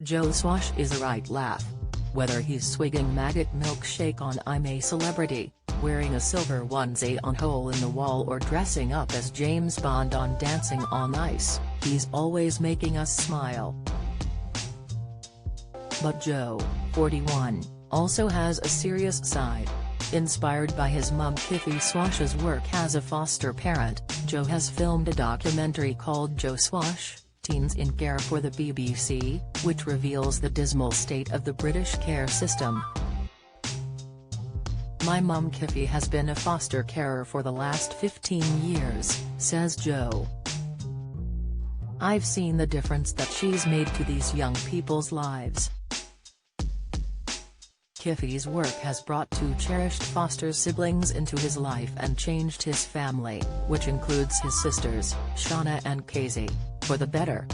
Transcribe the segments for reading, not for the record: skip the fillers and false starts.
Joe Swash is a right laugh. Whether he's swigging maggot milkshake on I'm a Celebrity, wearing a silver onesie on Hole in the Wall or dressing up as James Bond on Dancing on Ice, he's always making us smile. But Joe, 41, also has a serious side. Inspired by his mum Kiffy Swash's work as a foster parent, Joe has filmed a documentary called Joe Swash, Teens in Care for the BBC, which reveals the dismal state of the British care system. My mum Kiffy has been a foster carer for the last 15 years, says Joe. I've seen the difference that she's made to these young people's lives. Kiffy's work has brought two cherished foster siblings into his life and changed his family, which includes his sisters, Shauna and Casey, for the better.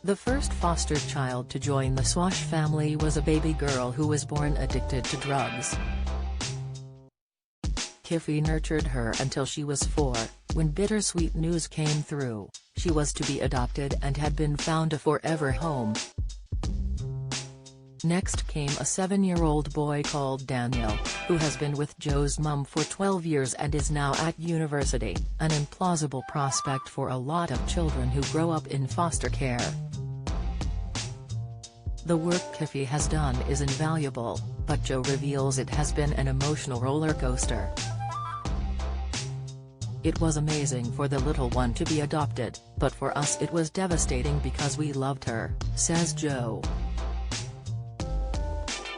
The first foster child to join the Swash family was a baby girl who was born addicted to drugs. Kiffy nurtured her until she was 4, when bittersweet news came through: she was to be adopted and had been found a forever home. Next came a 7-year-old boy called Daniel, who has been with Joe's mum for 12 years and is now at university, an implausible prospect for a lot of children who grow up in foster care. The work Kiffy has done is invaluable, but Joe reveals it has been an emotional roller coaster. It was amazing for the little one to be adopted, but for us it was devastating because we loved her, says Joe.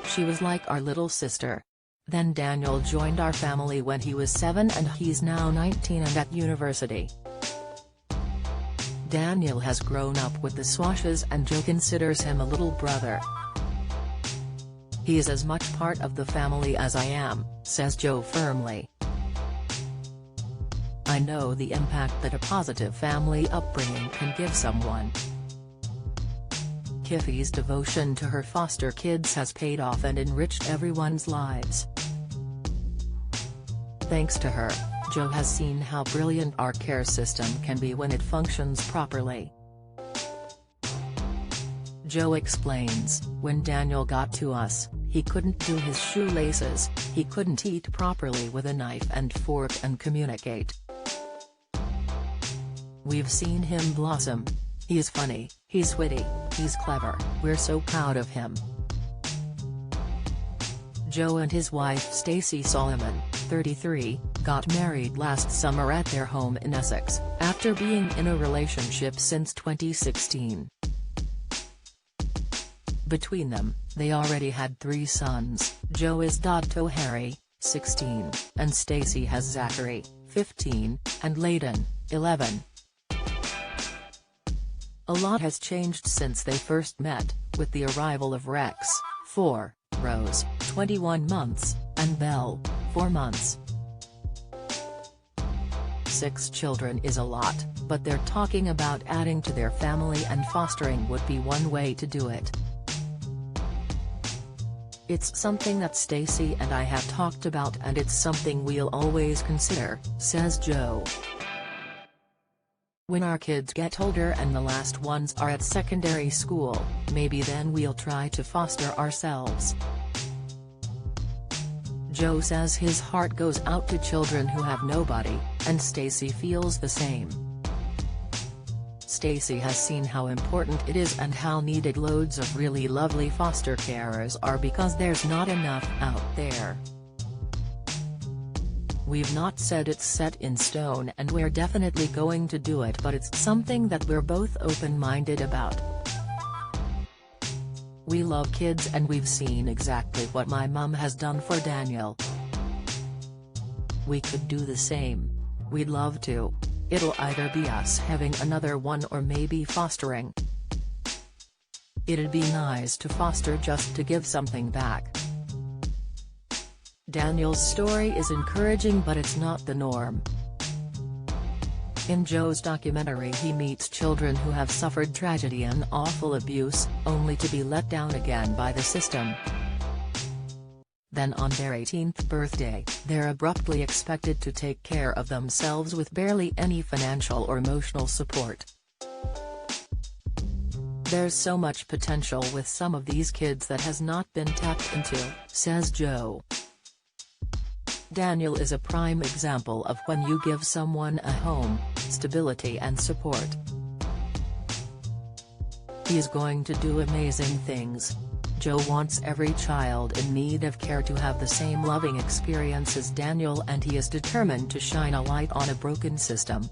She was like our little sister. Then Daniel joined our family when he was 7 and he's now 19 and at university. Daniel has grown up with the Swashes and Joe considers him a little brother. He is as much part of the family as I am, says Joe firmly. I know the impact that a positive family upbringing can give someone. Kiffy's devotion to her foster kids has paid off and enriched everyone's lives. Thanks to her, Joe has seen how brilliant our care system can be when it functions properly. Joe explains, when Daniel got to us, he couldn't do his shoelaces, he couldn't eat properly with a knife and fork and communicate. We've seen him blossom. He's funny, he's witty, he's clever, we're so proud of him. Joe and his wife Stacey Solomon, 33, got married last summer at their home in Essex, after being in a relationship since 2016. Between them, they already had 3 sons. Joe is Dotto Harry, 16, and Stacey has Zachary, 15, and Layden, 11. A lot has changed since they first met, with the arrival of Rex, 4, Rose, 21 months, and Belle, 4 months. 6 children is a lot, but they're talking about adding to their family and fostering would be one way to do it. It's something that Stacey and I have talked about and it's something we'll always consider, says Joe. When our kids get older and the last ones are at secondary school, maybe then we'll try to foster ourselves. Joe says his heart goes out to children who have nobody, and Stacey feels the same. Stacey has seen how important it is and how needed loads of really lovely foster carers are because there's not enough out there. We've not said it's set in stone and we're definitely going to do it, but it's something that we're both open-minded about. We love kids and we've seen exactly what my mum has done for Daniel. We could do the same. We'd love to. It'll either be us having another one or maybe fostering. It'd be nice to foster just to give something back. Daniel's story is encouraging, but it's not the norm. In Joe's documentary he meets children who have suffered tragedy and awful abuse, only to be let down again by the system. Then on their 18th birthday, they're abruptly expected to take care of themselves with barely any financial or emotional support. "There's so much potential with some of these kids that has not been tapped into," says Joe. Daniel is a prime example of when you give someone a home, stability and support. He's going to do amazing things. Joe wants every child in need of care to have the same loving experience as Daniel, and he is determined to shine a light on a broken system.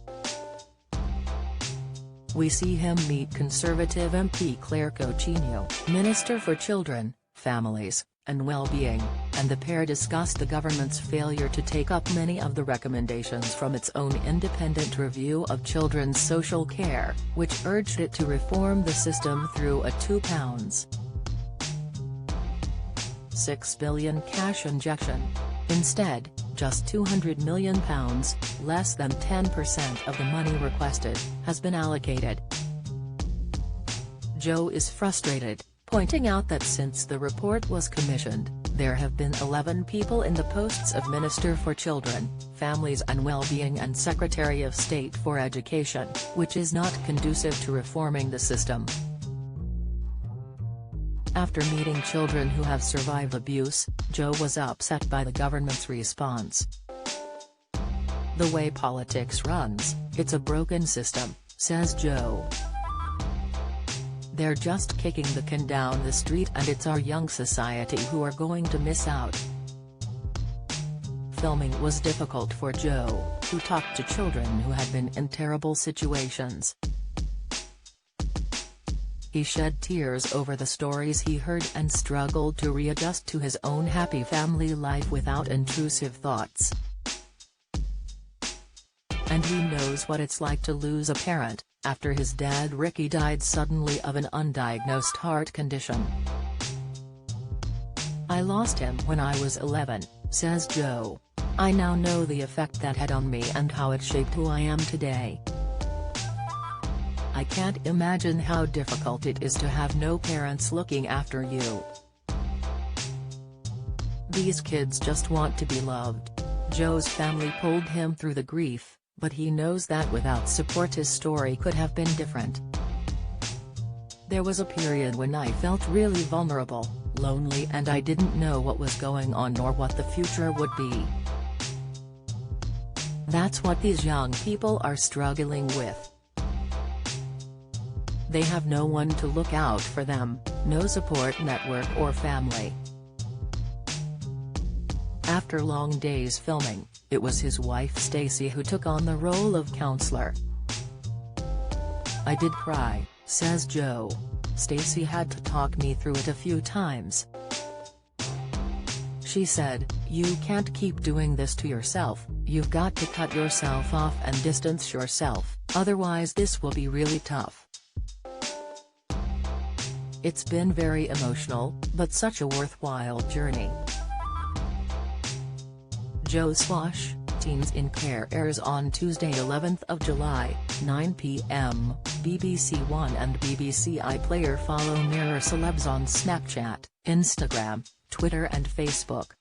We see him meet Conservative MP Claire Coutinho, Minister for Children, Families, and Well-being, and the pair discussed the government's failure to take up many of the recommendations from its own independent review of children's social care, which urged it to reform the system through a £2.6 billion cash injection. Instead, just £200 million, less than 10% of the money requested, has been allocated. Joe is frustrated, pointing out that since the report was commissioned, there have been 11 people in the posts of Minister for Children, Families and Well-being and Secretary of State for Education, which is not conducive to reforming the system. After meeting children who have survived abuse, Joe was upset by the government's response. "The way politics runs, it's a broken system," says Joe. "They're just kicking the can down the street, and it's our young society who are going to miss out." Filming was difficult for Joe, who talked to children who had been in terrible situations. He shed tears over the stories he heard and struggled to readjust to his own happy family life without intrusive thoughts. And he knows what it's like to lose a parent, after his dad Ricky died suddenly of an undiagnosed heart condition. "I lost him when I was 11, says Joe. "I now know the effect that had on me and how it shaped who I am today. I can't imagine how difficult it is to have no parents looking after you. These kids just want to be loved." Joe's family pulled him through the grief, but he knows that without support his story could have been different. "There was a period when I felt really vulnerable, lonely, and I didn't know what was going on nor what the future would be. That's what these young people are struggling with. They have no one to look out for them, no support network or family." After long days filming, it was his wife Stacey who took on the role of counselor. "I did cry," says Joe. "Stacey had to talk me through it a few times. She said, 'You can't keep doing this to yourself, you've got to cut yourself off and distance yourself, otherwise this will be really tough.' It's been very emotional, but such a worthwhile journey." Joe Swash, Teens in Care airs on Tuesday 11th of July, 9 p.m, BBC One and BBC iPlayer. Follow Mirror Celebs on Snapchat, Instagram, Twitter and Facebook.